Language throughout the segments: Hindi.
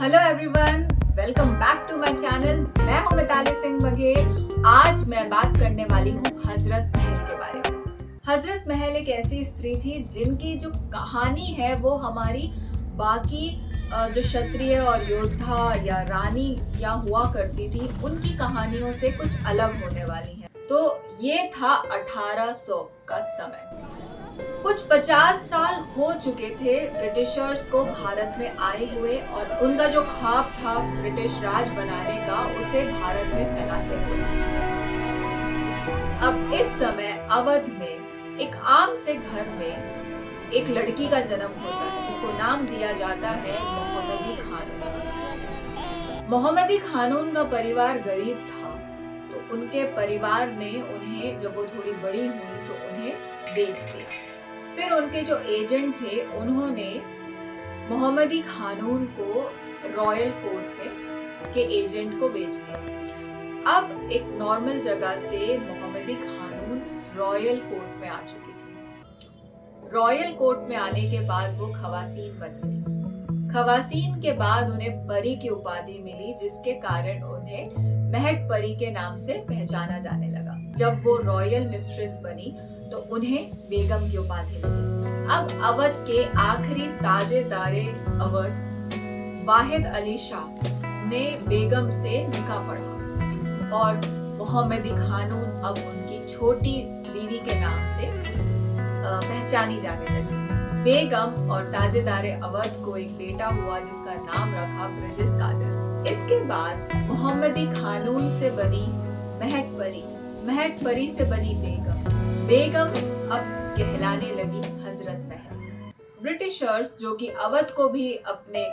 Hello everyone, welcome back to my channel. मैं हूं मिताली सिंह बघेल। आज मैं बात करने वाली हूं हजरत महल के बारे में। हजरत महल एक ऐसी स्त्री थी जिनकी जो कहानी है वो हमारी बाकी जो क्षत्रिय और योद्धा या रानी या हुआ करती थी उनकी कहानियों से कुछ अलग होने वाली है। तो ये था 1800 का समय। कुछ 50 साल हो चुके थे ब्रिटिशर्स को भारत में आए हुए और उनका जो ख्वाब था ब्रिटिश राज बनाने का उसे भारत में फैलाते हुए। अब इस समय अवध में एक आम से घर में एक लड़की का जन्म होता है। उसको नाम दिया जाता है मोहम्मदी खानून। मोहम्मदी खानून का परिवार गरीब था, तो उनके परिवार ने उन्हें, जब वो थोड़ी बड़ी हुई तो उन्हें बेच दिया। फिर उनके जो एजेंट थे उन्होंने मोहम्मदी खानून को रॉयल कोर्ट में के एजेंट को बेच दिया। अब एक नॉर्मल जगह से मोहम्मदी खानून रॉयल कोर्ट में आ चुकी थी। रॉयल कोर्ट में आने के बाद वो खवासीन बन गई। खवासीन के बाद उन्हें परी की उपाधि मिली, जिसके कारण उन्हें महक परी के नाम से पहचाना जाने लगा। जब वो रॉयल मिस्ट्रेस बनी तो उन्हें बेगम की उपाधि मिली। अब अवध के आखिरी ताजेदारे अवध वाहिद अली शाह ने बेगम से निकाह पढ़ा और मोहम्मदी खानून अब उनकी छोटी बीवी के नाम से पहचानी जाने लगी। बेगम और ताजेदारे अवध को एक बेटा हुआ जिसका नाम रखा ब्रिजेश कादिर। इसके बाद मोहम्मदी खानून से बनी महक परी, महक परी से बनी बेगम अब कहलाने लगी हजरत महल। ब्रिटिशर्स जो कि अवध को भी अपने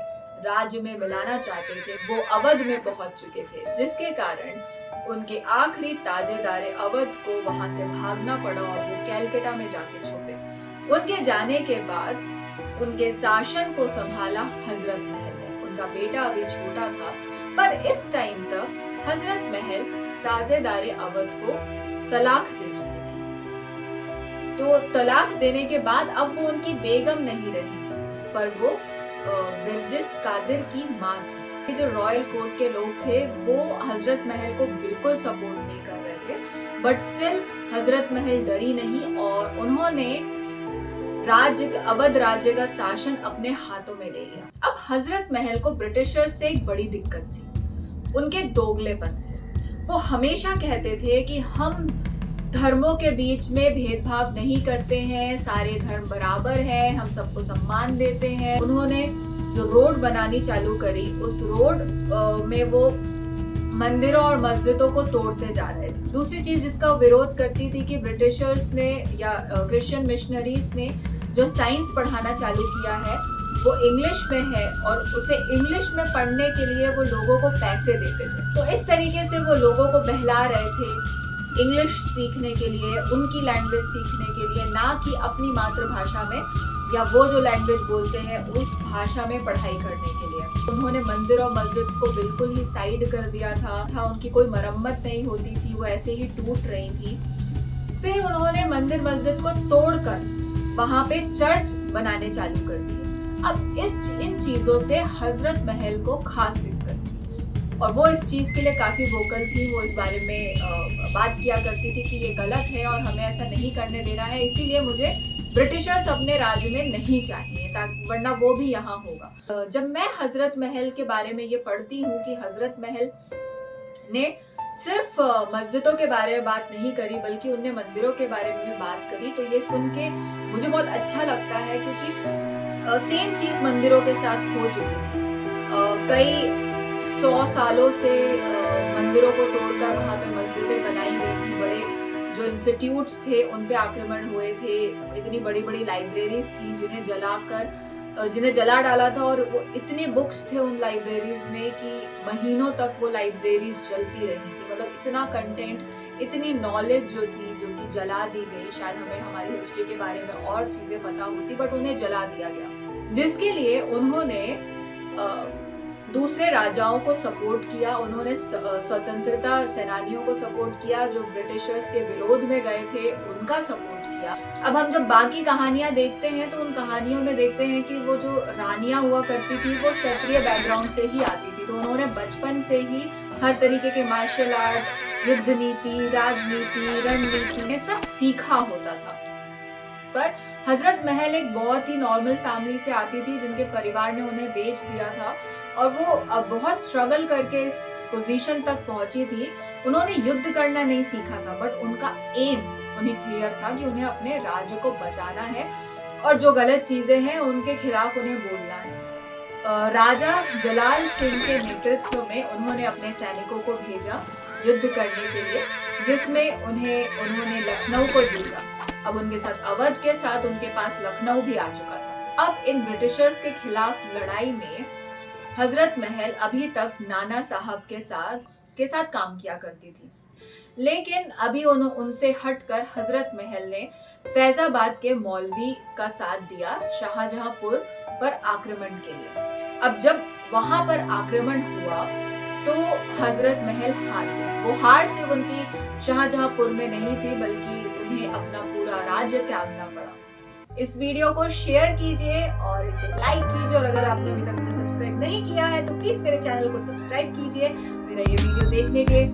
राज्य में मिलाना चाहते थे वो अवध में पहुंच चुके थे, जिसके कारण उनके आखिरी ताजेदारे अवध को वहां से भागना पड़ा और वो कैलकाटा में जाके छुपे। उनके जाने के बाद उनके शासन को संभाला हजरत महल ने। उनका बेटा अभी छोटा था, पर इस टाइम तक हजरत महल ताजेदारे अवध को तलाक दे चुकी थी। तो तलाक देने के बाद अब वो उनकी बेगम नहीं रही थी, पर वो ब्रिजेश कादिर की माँ थी। जो रॉयल कोर्ट के लोग थे वो हजरत महल को बिल्कुल सपोर्ट नहीं कर रहे थे, बट स्टिल हजरत महल डरी नहीं और उन्होंने अवध राज्य का शासन अपने हाथों में ले लिया। अब हजरत महल को ब्रिटिशर्स से एक बड़ी दिक्कत थी, उनके दोगलेपन से। वो हमेशा कहते थे कि हम धर्मों के बीच में भेदभाव नहीं करते हैं, सारे धर्म बराबर हैं, हम सबको सम्मान देते हैं। उन्होंने जो रोड बनानी चालू करी, उस रोड में वो मंदिरों और मस्जिदों को तोड़ते जा रहे थे। दूसरी चीज जिसका विरोध करती थी कि ब्रिटिशर्स ने या क्रिश्चियन मिशनरीज ने जो साइंस पढ़ाना चालू किया है वो इंग्लिश में है और उसे इंग्लिश में पढ़ने के लिए वो लोगों को पैसे देते थे। तो इस तरीके से वो लोगों को बहला रहे थे इंग्लिश सीखने के लिए, उनकी लैंग्वेज सीखने के लिए, ना कि अपनी मातृभाषा में या वो जो लैंग्वेज बोलते हैं उस भाषा में पढ़ाई करने के लिए। उन्होंने मंदिर और मस्जिद को बिल्कुल ही साइड कर दिया था। उनकी कोई मरम्मत नहीं होती थी, वो ऐसे ही टूट रही थी। फिर उन्होंने मंदिर मस्जिद को तोड़कर वहां पे चर्च बनाने चालू कर दिए। अब इन चीजों से हजरत महल को खास दिक्कत थी और वो इस चीज के लिए काफी वोकल थी। वो इस बारे में बात किया करती थी कि ये गलत है और हमें ऐसा नहीं करने देना है, इसीलिए मुझे ब्रिटिशर्स अपने राज्य में नहीं चाहिए, ताकि वरना वो भी यहाँ होगा। जब मैं हजरत महल के बारे में ये पढ़ती हूँ कि हजरत महल ने सिर्फ मस्जिदों के बारे में बात नहीं करी बल्कि उनने मंदिरों के बारे में भी बात करी, तो ये सुन के मुझे बहुत अच्छा लगता है, क्योंकि सेम चीज मंदिरों के साथ हो चुकी थी। कई 100 सालों से मंदिरों को तोड़कर वहां पे मस्जिदें बनाई गई थी। बड़े जो इंस्टीट्यूट्स थे उन पे आक्रमण हुए थे। इतनी बड़ी बड़ी लाइब्रेरीज थी जिन्हें जला डाला था और वो इतनी बुक्स थे उन लाइब्रेरीज में कि महीनों तक वो लाइब्रेरीज चलती रही थी। मतलब इतना कंटेंट, इतनी नॉलेज जो थी जो कि जला दी गई। शायद हमें हमारी हिस्ट्री के बारे में और चीजें पता होती, बट उन्हें जला दिया गया, जिसके लिए उन्होंने दूसरे राजाओं को सपोर्ट किया। उन्होंने स्वतंत्रता सेनानियों को सपोर्ट किया, जो ब्रिटिशर्स के विरोध में गए थे उनका सपोर्ट किया। किया। अब हम जब बाकी कहानियां देखते हैं तो उन कहानियों में देखते हैं कि वो जो रानियां हुआ करती थी वो क्षत्रिय बैकग्राउंड से ही आती थी, तो उन्होंने बचपन से ही हर तरीके के मार्शल आर्ट, युद्ध नीति, राजनीति, रणनीति ये सब सीखा होता था। पर हजरत महल एक बहुत ही नॉर्मल फैमिली से आती थी जिनके परिवार ने उन्हें बेच दिया था और वो बहुत स्ट्रगल करके इस पोजीशन तक पहुंची थी। उन्होंने युद्ध करना नहीं सीखा था, बट उनका एम उन्हें क्लियर था कि उन्हें अपने राज्य को बचाना है और जो गलत चीजें हैं उनके खिलाफ उन्हें बोलना है। राजा जलाल सिंह के नेतृत्व में उन्होंने अपने सैनिकों को भेजा युद्ध करने के लिए, जिसमें उन्होंने लखनऊ को जीता। अब उनके साथ अवध के साथ उनके पास लखनऊ भी आ चुका था। अब इन ब्रिटिशर्स के खिलाफ लड़ाई में हजरत महल अभी तक नाना साहब के साथ काम किया करती थी, लेकिन अभी उनसे हटकर हजरत महल ने फैजाबाद के मौलवी का साथ दिया शाहजहांपुर पर आक्रमण के लिए। अब जब वहां पर आक्रमण हुआ तो हजरत महल हार गई। वो हार सिर्फ उनकी शाहजहांपुर में नहीं थी, बल्कि उन्हें अपना पूरा राज्य त्यागना पड़ा। इस वीडियो को शेयर कीजिए और इसे लाइक कीजिए, और अगर आपने अभी तक मुझे सब्सक्राइब नहीं किया है तो प्लीज मेरे चैनल को सब्सक्राइब कीजिए। मेरा ये वीडियो देखने के लिए